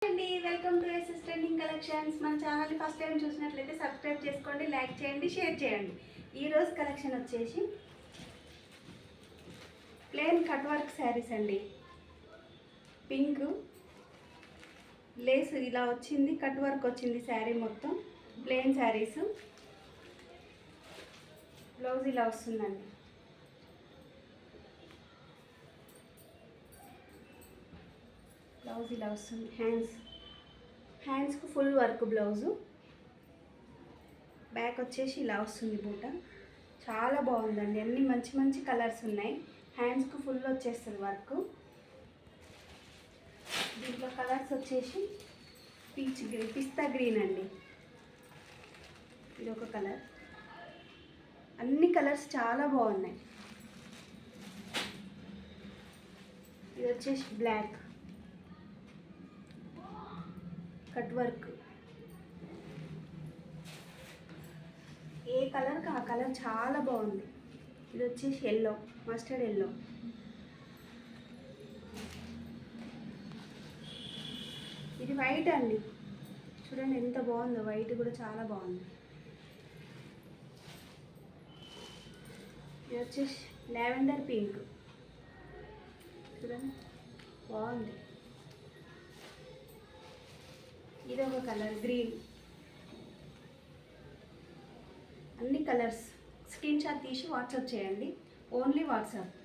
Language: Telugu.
అండి, welcome to SS trending collections. మన ఛానల్ని ఫస్ట్ టైం చూసినట్లయితే సబ్స్క్రైబ్ చేసుకోండి, లైక్ చేయండి, షేర్ చేయండి. ఈరోజు కలెక్షన్ వచ్చేసి ప్లెయిన్ కట్ వర్క్ శారీస్ అండి. పింక్ లేస్ ఇలా వచ్చింది, కట్ వర్క్ వచ్చింది శారీ మొత్తం. ప్లెయిన్ శారీస్, బ్లౌజ్ ఇలా వస్తుందండి. బ్లౌజ్ ఇలా వస్తుంది. హ్యాండ్స్కు ఫుల్ వర్క్ బ్లౌజు. బ్యాక్ వచ్చేసి ఇలా వస్తుంది బూట. చాలా బాగుందండి, అన్ని మంచి మంచి కలర్స్ ఉన్నాయి. హ్యాండ్స్కు ఫుల్ వచ్చేస్తుంది వర్క్. దీంట్లో కలర్స్ వచ్చేసి పీచ్ గ్రీన్, పిస్తా గ్రీన్ అండి. ఇది ఒక కలర్. అన్ని కలర్స్ చాలా బాగున్నాయి. ఇది వచ్చేసి బ్లాక్ కట్ వర్క్. ఏ కలర్కి ఆ కలర్ చాలా బాగుంది. ఇది వచ్చేసి ఎల్లో, మస్టర్డ్ ఎల్లో. ఇది వైట్ అండి, చూడండి ఎంత బాగుందో. వైట్ కూడా చాలా బాగుంది. ఇది వచ్చేసి లావెండర్ పింక్, చూడండి బాగుంది. ఇది ఒక కలర్ గ్రీన్. అన్ని కలర్స్ స్క్రీన్ షాట్ తీసి వాట్సాప్ చేయండి, ఓన్లీ వాట్సాప్.